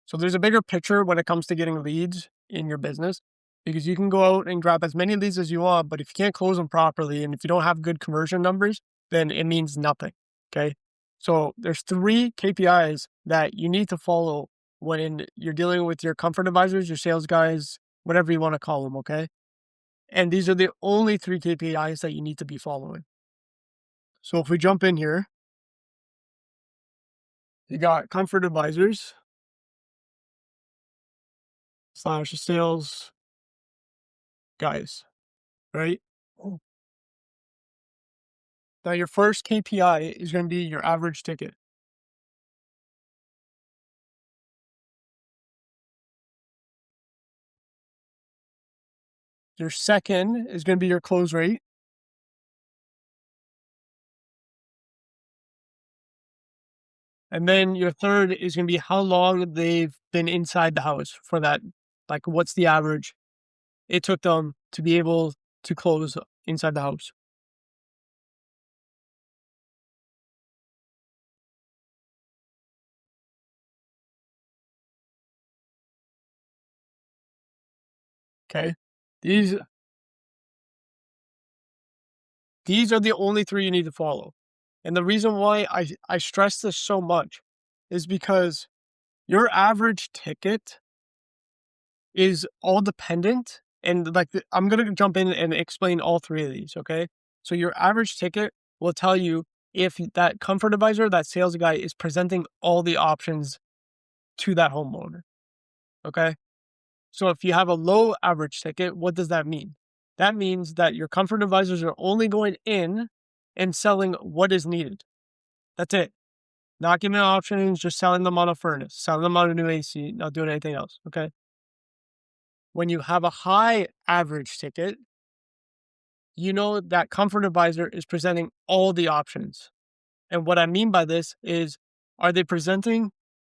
So there's a bigger picture when it comes to getting leads in your business because you can go out and grab as many leads as you want, but if you can't close them properly and if you don't have good conversion numbers, then it means nothing. Okay. So there's 3 KPIs that you need to follow when you're dealing with your comfort advisors, your sales guys, whatever you want to call them. Okay. And these are the only 3 KPIs that you need to be following. So if we jump in here, you got comfort advisors slash sales guys, right? Now, your first KPI is going to be your average ticket. Your second is going to be your close rate. And then your third is going to be how long they've been inside the house for that. Like, what's the average it took them to be able to close inside the house? Okay. These these are the only three you need to follow. And the reason why I stress this so much is because your average ticket is all dependent. And like, I'm going to jump in and explain all three of these. Okay. So your average ticket will tell you if that comfort advisor, that sales guy is presenting all the options to that homeowner. Okay. So if you have a low average ticket, what does that mean? That means that your comfort advisors are only going in and selling what is needed. That's it. Not giving options, just selling them on a furnace, selling them on a new AC, not doing anything else. Okay. When you have a high average ticket, you know that comfort advisor is presenting all the options. And what I mean by this is, are they presenting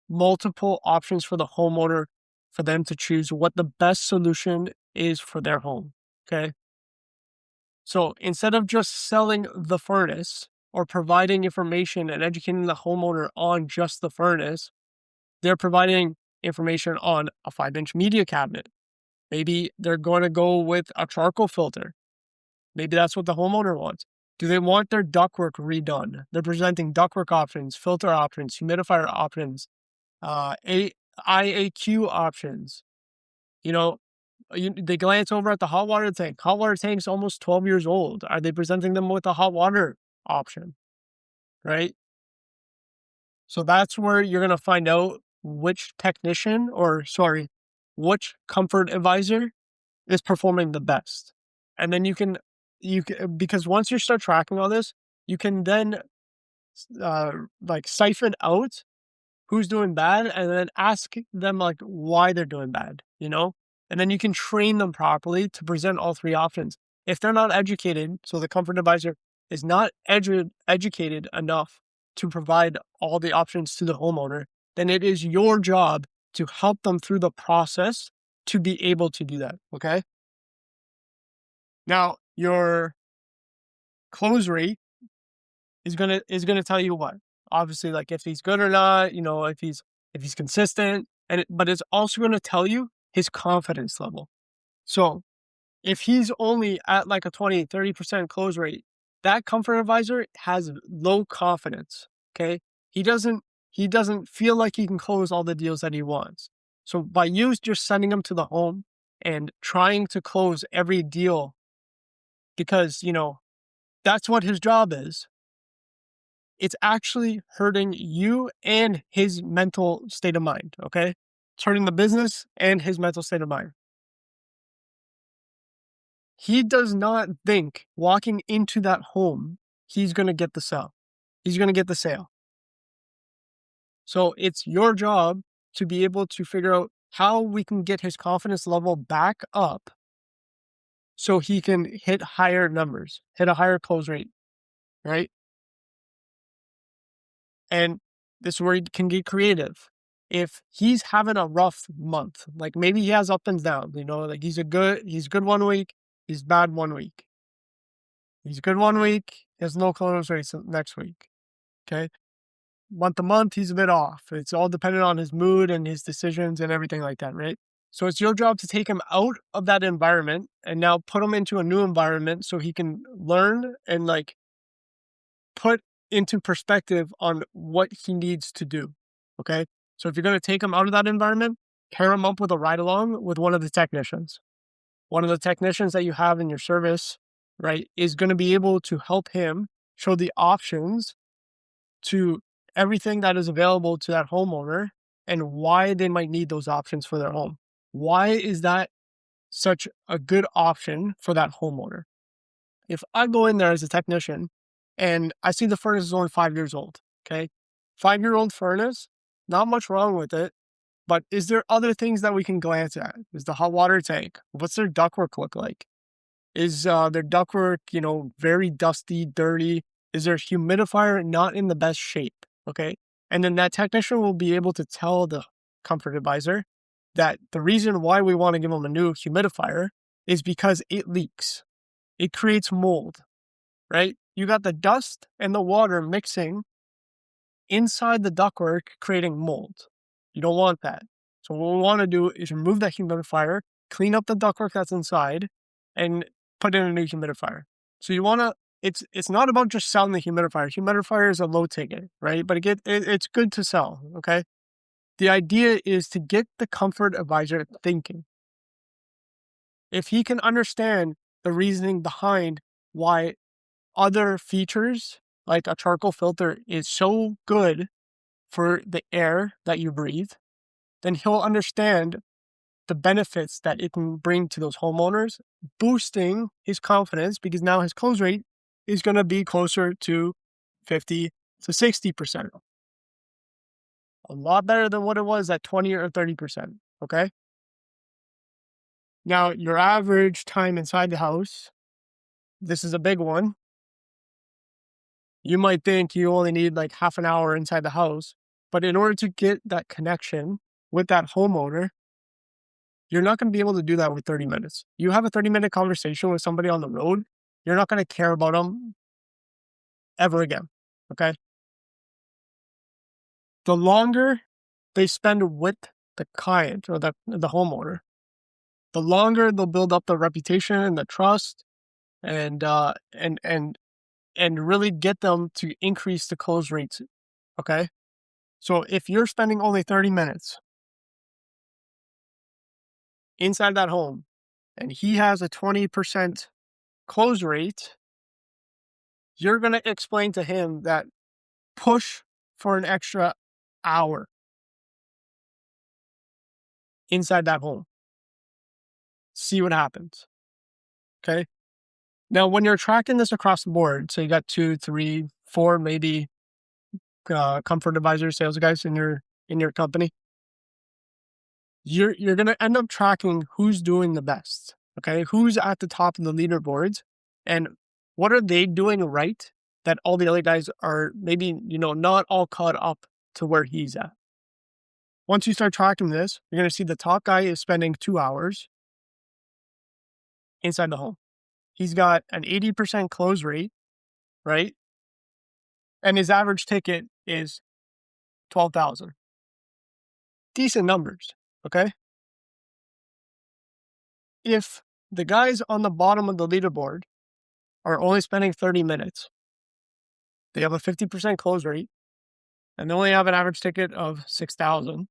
multiple options for the homeowner for them to choose what the best solution is for their home? Okay. So instead of just selling the furnace or providing information and educating the homeowner on just the furnace, they're providing information on a 5-inch media cabinet. Maybe they're going to go with a charcoal filter. Maybe that's what the homeowner wants. Do they want their ductwork redone? They're presenting ductwork options, filter options, humidifier options, IAQ options. You know, they glance over at the hot water tank. Hot water tank's almost 12 years old. Are they presenting them with a hot water option? Right? So that's where you're going to find out which technician or, sorry, which comfort advisor is performing the best. And then because once you start tracking all this, you can then like siphon out who's doing bad and then ask them like why they're doing bad, and then you can train them properly to present all three options. If they're not educated, so the comfort advisor is not educated enough to provide all the options to the homeowner, then it is your job to help them through the process to be able to do that. Okay. Now, your close rate is gonna tell you what, obviously, like if he's good or not, if he's consistent, but it's also gonna tell you his confidence level. So if he's only at like a 20-30% close rate, that comfort advisor has low confidence. Okay. He doesn't feel like he can close all the deals that he wants. So by you just sending him to the home and trying to close every deal because, that's what his job is, it's actually hurting you and his mental state of mind. Okay. It's hurting the business and his mental state of mind. He does not think walking into that home, he's going to get the sale. He's going to get the sale. So it's your job to be able to figure out how we can get his confidence level back up so he can hit higher numbers, hit a higher close rate, right? And this is where you can get creative. If he's having a rough month, like maybe he has up and down, like he's good 1 week, he's bad 1 week. He's good 1 week, he has no close rates next week. Okay. month to month, he's a bit off. It's all dependent on his mood and his decisions and everything like that, right? So it's your job to take him out of that environment and now put him into a new environment so he can learn and like put into perspective on what he needs to do. Okay. So if you're going to take him out of that environment, pair him up with a ride along with one of the technicians. One of the technicians that you have in your service, right, is going to be able to help him show the options to everything that is available to that homeowner and why they might need those options for their home. Why is that such a good option for that homeowner? If I go in there as a technician and I see the furnace is only 5 years old, okay? 5-year-old furnace, not much wrong with it, but is there other things that we can glance at? Is the hot water tank? What's their ductwork look like? Is their ductwork, very dusty, dirty? Is their humidifier not in the best shape? Okay. And then that technician will be able to tell the comfort advisor that the reason why we want to give them a new humidifier is because it leaks. It creates mold, right? You got the dust and the water mixing inside the ductwork, creating mold. You don't want that. So what we want to do is remove that humidifier, clean up the ductwork that's inside, and put in a new humidifier. So you want to, it's not about just selling the humidifier. Humidifier is a low ticket, right? But it's good to sell, okay? The idea is to get the comfort advisor thinking. If he can understand the reasoning behind why other features like a charcoal filter is so good for the air that you breathe, then he'll understand the benefits that it can bring to those homeowners, boosting his confidence because now his close rate is going to be closer to 50 to 60%. A lot better than what it was at 20 or 30%. Okay. Now, your average time inside the house, this is a big one. You might think you only need like half an hour inside the house, but in order to get that connection with that homeowner, you're not going to be able to do that with 30 minutes. You have a 30-minute conversation with somebody on the road, you're not going to care about them ever again. Okay. The longer they spend with the client or the homeowner, the longer they'll build up the reputation and the trust and really get them to increase the close rates. Okay. So if you're spending only 30 minutes inside that home and he has a 20% close rate, you're going to explain to him that push for an extra hour inside that home. See what happens. Okay. Now, when you're tracking this across the board, so you got 2, 3, 4, maybe comfort advisors, sales guys in your company, you're going to end up tracking who's doing the best. Okay. Who's at the top of the leaderboards and what are they doing right that all the other guys are maybe, not all caught up to where he's at. Once you start tracking this, you're going to see the top guy is spending 2 hours inside the home. He's got an 80% close rate, right? And his average ticket is 12,000. Decent numbers, okay? If the guys on the bottom of the leaderboard are only spending 30 minutes, they have a 50% close rate, and they only have an average ticket of 6,000,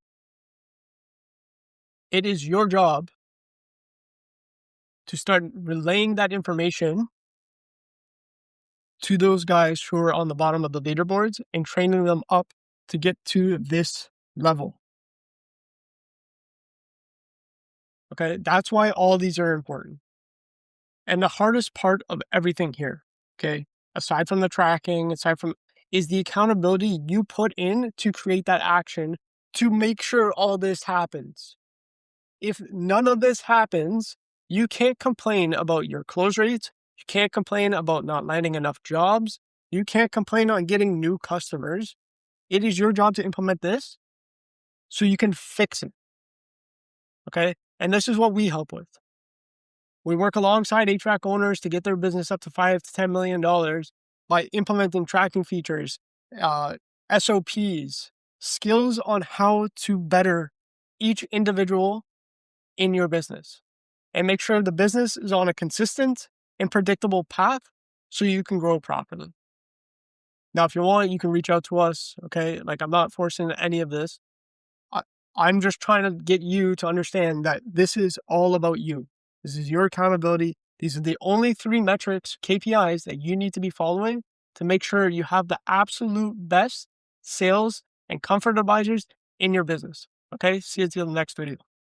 it is your job to start relaying that information to those guys who are on the bottom of the leaderboards and training them up to get to this level. Okay, that's why all these are important. And the hardest part of everything here, okay, aside from the tracking, is the accountability you put in to create that action to make sure all this happens. If none of this happens, you can't complain about your close rates. You can't complain about not landing enough jobs. You can't complain on getting new customers. It is your job to implement this so you can fix it. Okay? And this is what we help with. We work alongside HVAC owners to get their business up to $5 to $10 million by implementing tracking features, SOPs, skills on how to better each individual in your business, and make sure the business is on a consistent and predictable path so you can grow properly. Now, if you want, you can reach out to us. Okay. Like, I'm not forcing any of this. I, I'm just trying to get you to understand that this is all about you. This is your accountability. These are the only 3 metrics, KPIs, that you need to be following to make sure you have the absolute best sales and comfort advisors in your business. Okay. See you till the next video.